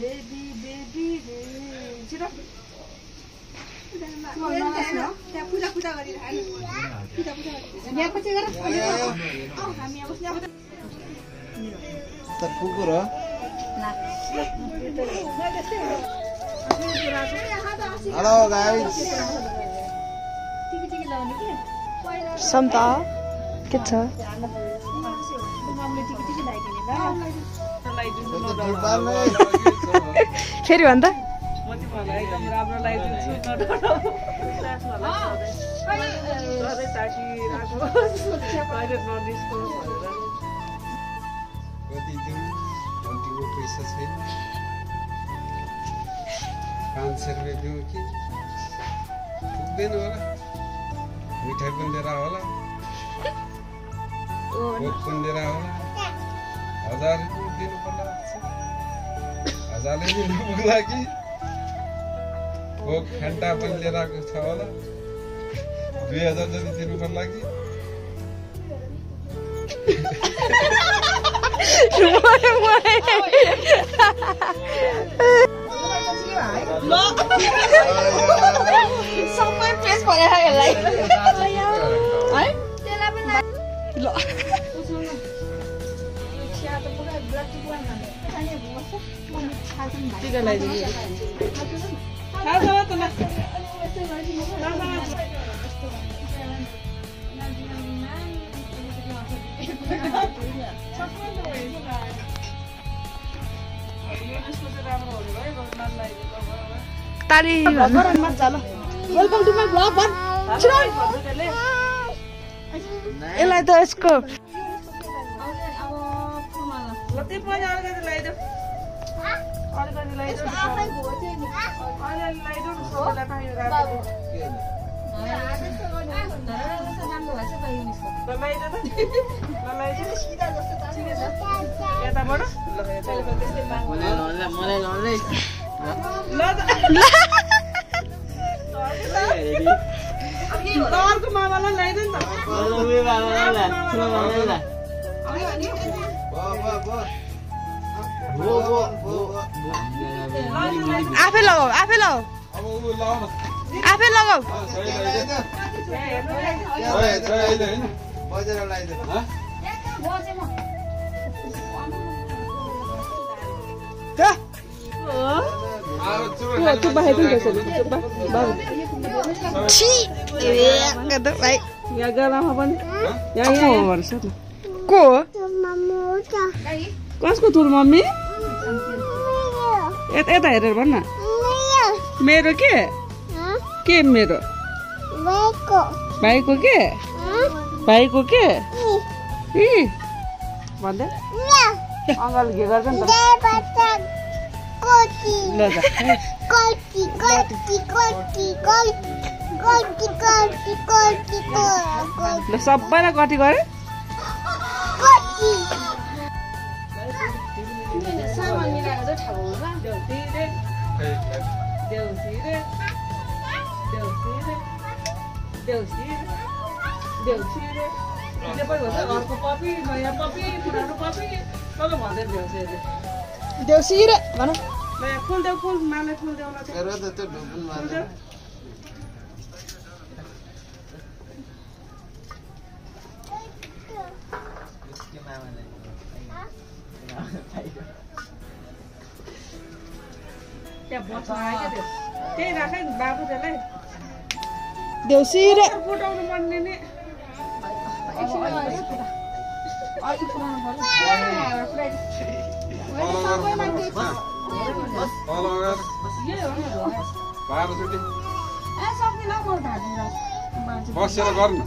Baby baby छिटो त्यहाँ पूजा पूजा गरिरहनु पूजा पूजा गरिरहनु यहाँ पछि गर हामी अब त कुकुर हो हेलो गाइस समता के छ फेरि भन्दा एकदम राम्रो लगाइदिन्छु सधैँ ताकिरहेको कहिले ननिस्कोस् भनेर कति दिउँ घन्टीको पैसा छैन 500 रुपियाँ दिउँ कि पुग्दैन होला मिठाई पनि लिएर होला कोक पनि लिएर होला 1000 रुपियाँ दिनु पर्ला 1000ले पनि नपुग्ला कि कोक फेन्टा पनि लिएर आएको छ होला 2000 जति दिनु पर्ला कि सबै प्रेस परेर यसलाई है त्यसलाई पनि ल टिका लगाइदिनु ताली वेलकम टु माय ब्लग भन यसलाई त यसको मामालाई ल्याइदिनु आफै लगाऊ आफै लगाऊ बजेर लगाइदिनु यहाँ गलामा पनि यहाँ भन्छ को कसको थुर मम्मी यता हेरेर भन्न मेरो के मेरो भाइको के भन्दै अङ्गल के गर्छ नि त सबैलाई कति गरे देउसी रे भन फुल देऊ फुल माले फुल देऊ त्यही राखे बाबु त्यसलाई देउसी रे फुटाउनु पर्ने नि बसेर गर्नु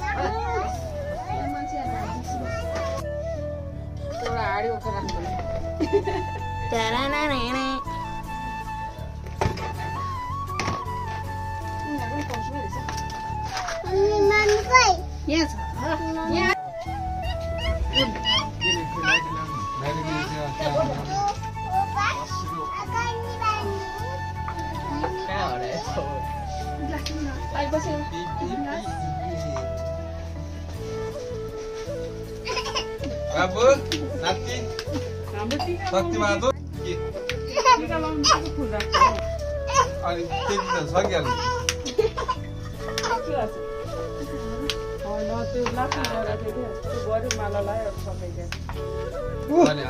बाबु नाति शक्तिबहादुर अनि त्यति त सकिहाल्छ अनि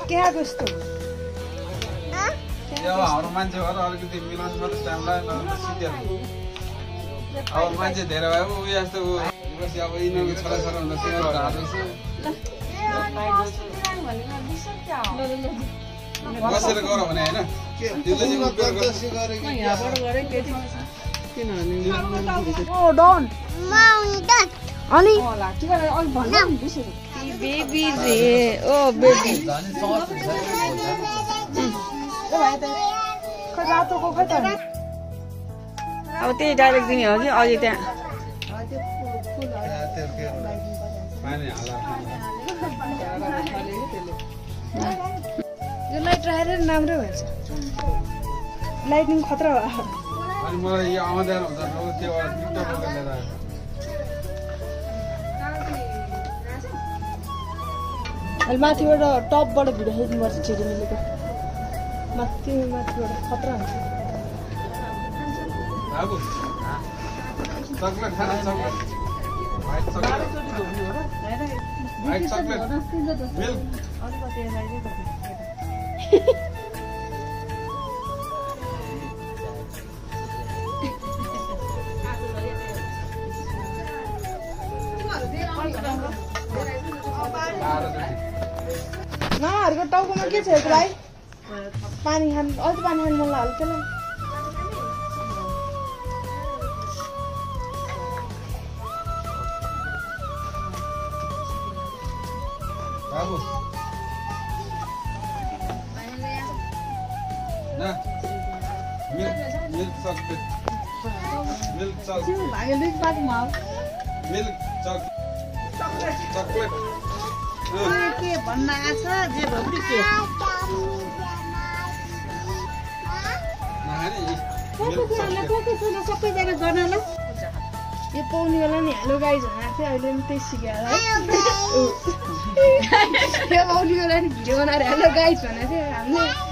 क्या कस्तो हाम्रो मान्छे भएर अलिकति मिलाउनु पर्छ टाइम लाग्यो सिकिहाल्छ अब मान्छे धेरै भयो उयो जस्तो अब यिनीहरूको छोराछोरा हुँदा तिनीहरू हाल्दैछ बसेर गर भने होइन डन अनि बेबी रे ओ बेबी अब त्यही डाइरेक्ट दिने हो कि अघि त्यहाँ यो लाइट राखेर राम्रो भन्छ लाइटिङ खतरा भयो अनि मलाई यो आउँदैन हुन्छ त्यो दुईटा बोकेर लिएर आएको अहिले माथिबाट टपबाट भिडियो खिच्नुपर्छ झिलिमिलीको माथिबाट खतरा हुन्छ बाबु चकलेट खाना चकलेट व्हाइट चकलेट मिल्क मामाहरूको टाउकोमा के छ भाइ पानी खानु अझ पानी खानु मन लाग्यो त्यसलाई बाबु ना मिल्क चकलेट मिल्क चकलेट के भन्न आछ जे भब्री के सबैजना गर्न ल यो पाउने बेला नि हेलो गाइज भनेको थियो अहिले पनि त्यही सिक्यो है यो पाउने बेला नि भिडियो बनाएर हेलो गाइज भनेको थियो हामीले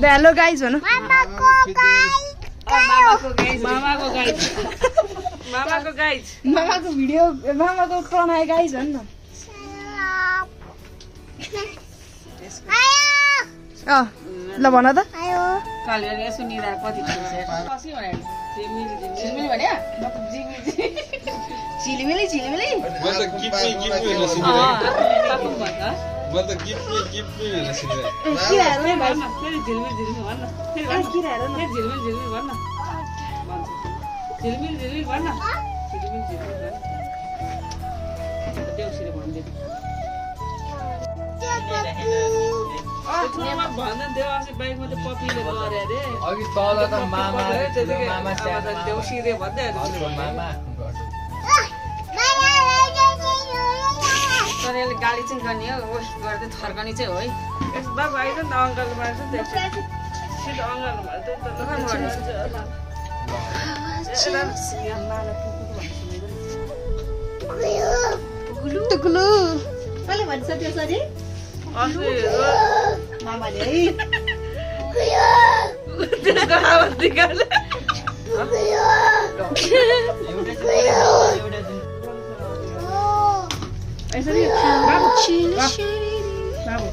हेलो गाइज भनौँ मामाको भिडियो मामाको प्रणय गाइज भन् न ल भन त झिलिमिली झिलिमिली अघि तल त मामा देउसिरे भन्दै गाडी चाहिँ गर्ने हो गर्दै थर्कने चाहिँ हो है बाबु आइज नि त अङ्कल मार्छ सिधै टुकुलु कसले भन्छ त्यसरी मामाले है त्यसको आवाज निकाल्यो यसरी बाबु बाबु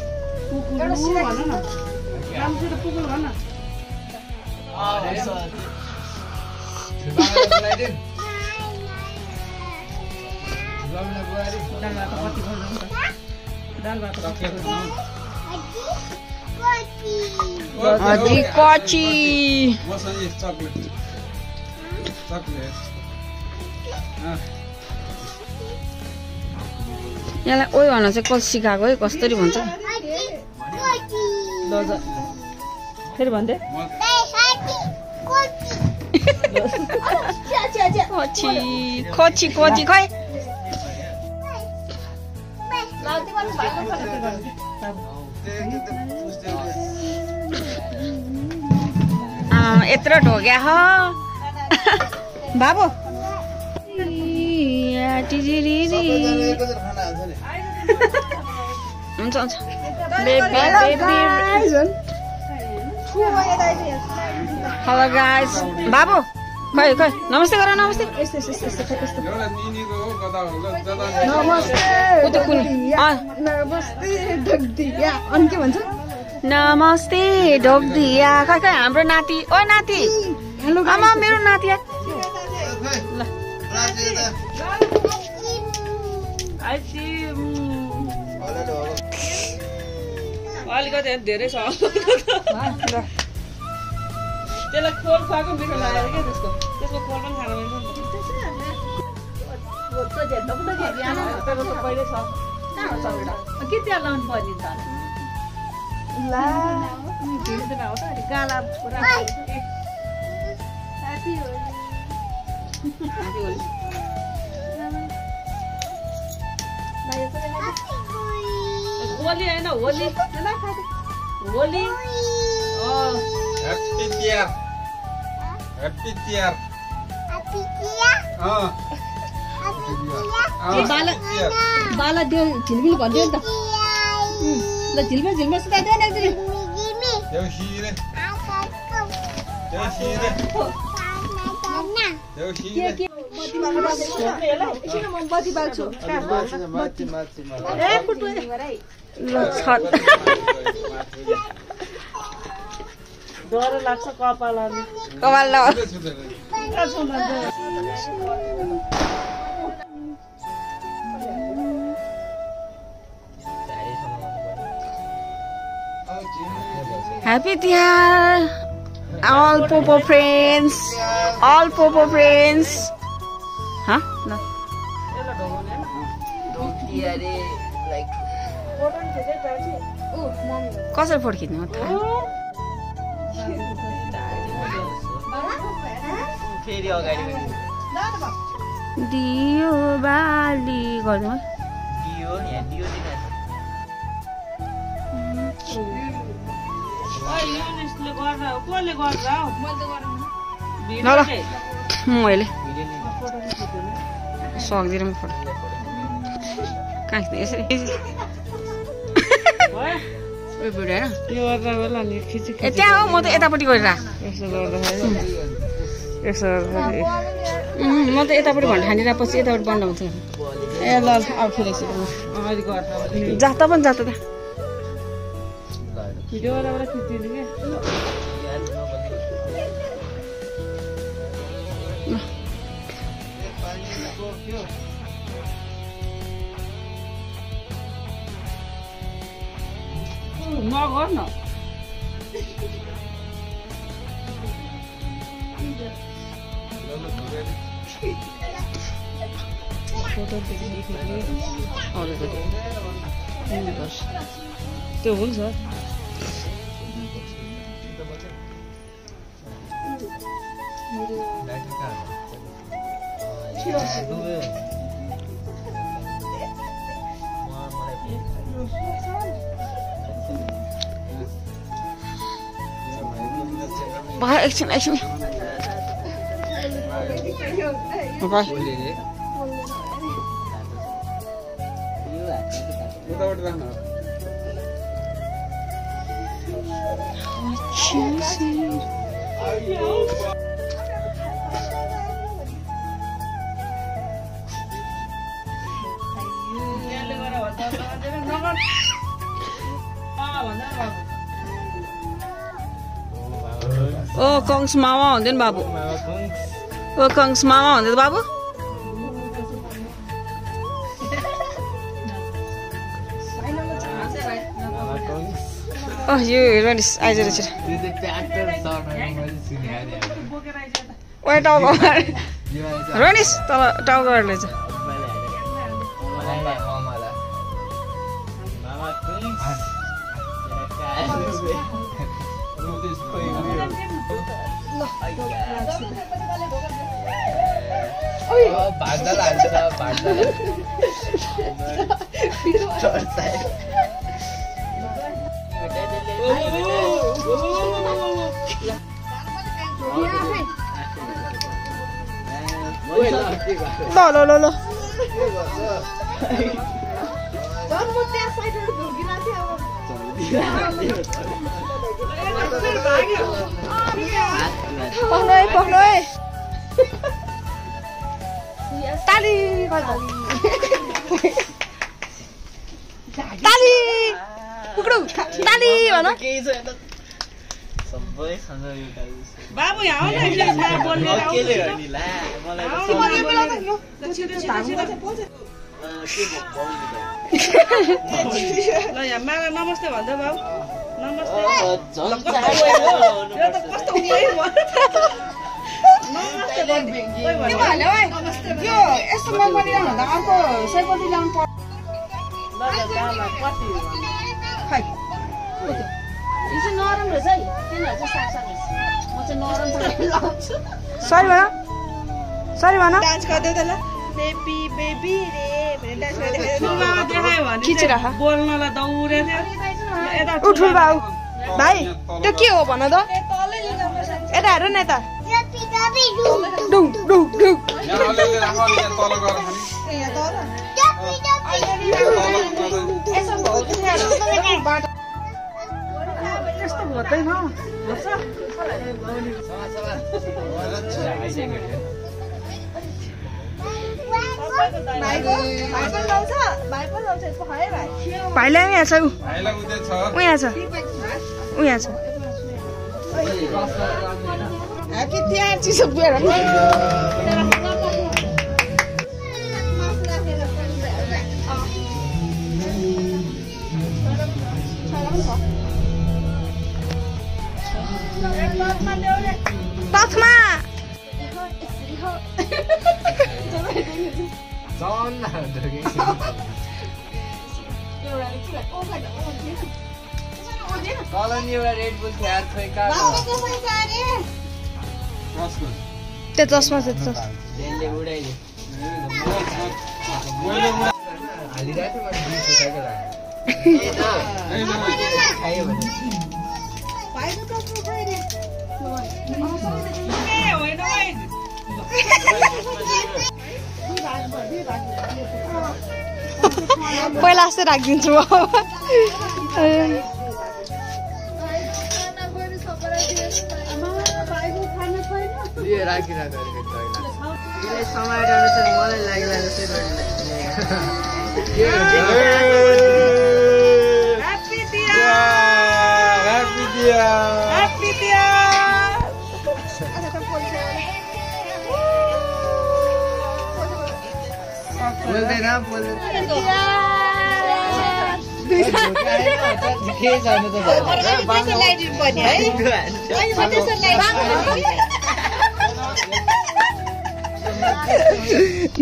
कुकुरु भन न रामसित कुकुर भन न अजी कची यसलाई ओइ भन चाहिँ कसरी सिकाएको है कसरी भन्छ फेरि भन्दै कची कची कची खै यत्रो ढोग्या हो बाबु हुन्छ हुन्छ हेलो गाइस बाबु खै खै नमस्ते गर नमस्ते एउटा निनीको हो कता होला जता अनि के भन्छ नमस्ते ढोक्दिया खै खै हाम्रो नाति ओ नाति आमा मेरो नाति ल अलिकति धेरै छ त्यसलाई खोल खुवाएको मिठो लागेको क्या त्यसको खोल पनि खान मिल्छ के त्यहाँ लाउनु पर्ने त गाला होली होइन होली होली ह्याप्पी तिहार ह्याप्पी तिहार बाला त्यो झिलमिल भनिदियो नि त ल झिलमिल झिलमिल सुताइदियो नि एकचोटि बत्ती बाल्छु डर लाग्छ कपाल कपाल ल Happy Tiar, all Popo friends, Huh? No. कसरी फोटो खिच्नु फेरि अगाडि दियो बाली गर्नु दियो नि दियो दिन ल ल मैले सक्दिनँ म फोटो कहाँ खिच्ने यसरी ए त्यहाँ हो म त यतापट्टि गरेर म त यतापट्टि भन्नु ठानेर पछि यतापट्टि बन्द हुन्छ ए ल अब फेरि जात पनि जात त भिडियोबाट खिचिदिनु क्या नगर न त्यो हुन्छ एकछिन एकछिन ओ कंस मामा हुँदैन बाबु ओ कंस मामा हुँदैन बाबु यो हेर्नु नि आइज रहेछ टाउको रोनिस तल टाउको रहेछ ल अनि म त्यहाँ साइडबाट ढोकिरहेको थिएँ अब पक्नु है ताली ताली पुक्रू ताली भन बाबु यहाँ आउ न बोल्ने ल यहाँ मामा नमस्ते भन्दा बाबु नमस्ते कस्तो यस्तो नगरिरहनु त अर्को सयपत्री ल्याउनु पर्छ यो चाहिँ नरम रहेछ है तिनीहरू चाहिँ साग म चाहिँ नरम सरी भन डान्स गर्दै त ल बेबी बेबी रे भनेर डान्स गर्दै ठुलबाबा देखायो भने खिचिराख बोल्नलाई दौडे थियो उ ठुलबाउ भाइ त्यो के हो भन त यता हेर न यता डुङ डुङ डुङ यहाँ अलिअलि राख अनि यहाँ तल गएर खाने यस्तो होतैन भाइलाई यहाँ छ ऊ भाइलाई उतै छ यहाँ छ ऊ यहाँ छ कि त्यहाँ चिसो पुएर तथमा कलन एउटा रेड बुल थियो यार खोइ का कसको त्यो चस्मा छ त्यो त्यसले उडाइदियो हालिरहेको मैले दुई फुटाको खायो भने पहिला जस्तै राखिदिन्छु म राखिरहेको समाएर मलाई लाग्ला जस्तै बोल्दैन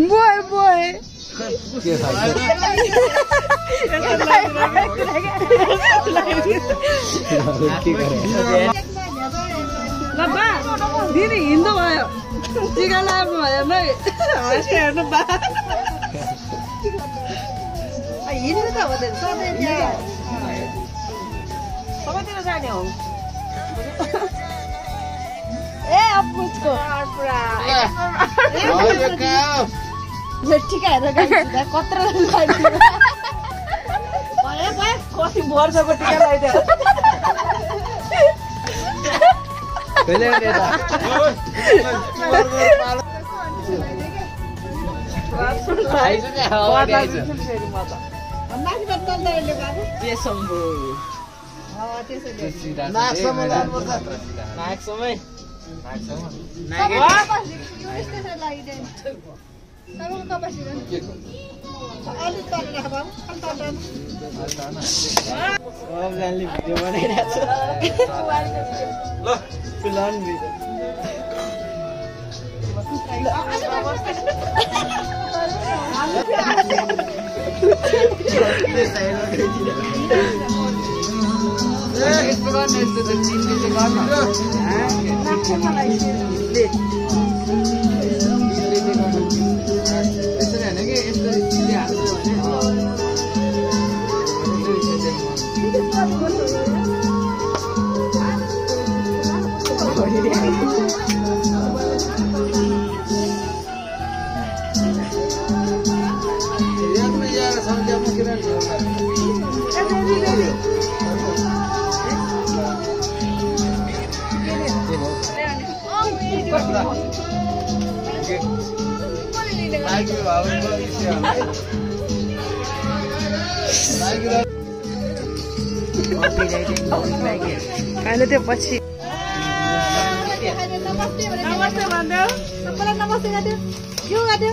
बोय बोय ल बा दिदी हिँड्नु भयो टिका लाग्नु भयो नै हेर्नु बा हिँड्नु त हो सबैतिर जाने हो ए अपुचको ठिक हेरेर कत्रो कति वर्षको टिका लगाइदियो समझ होइन त्यो पछि नमस्ते भन्दै सबैलाई नमस्ते गर्दियो के गर्दियो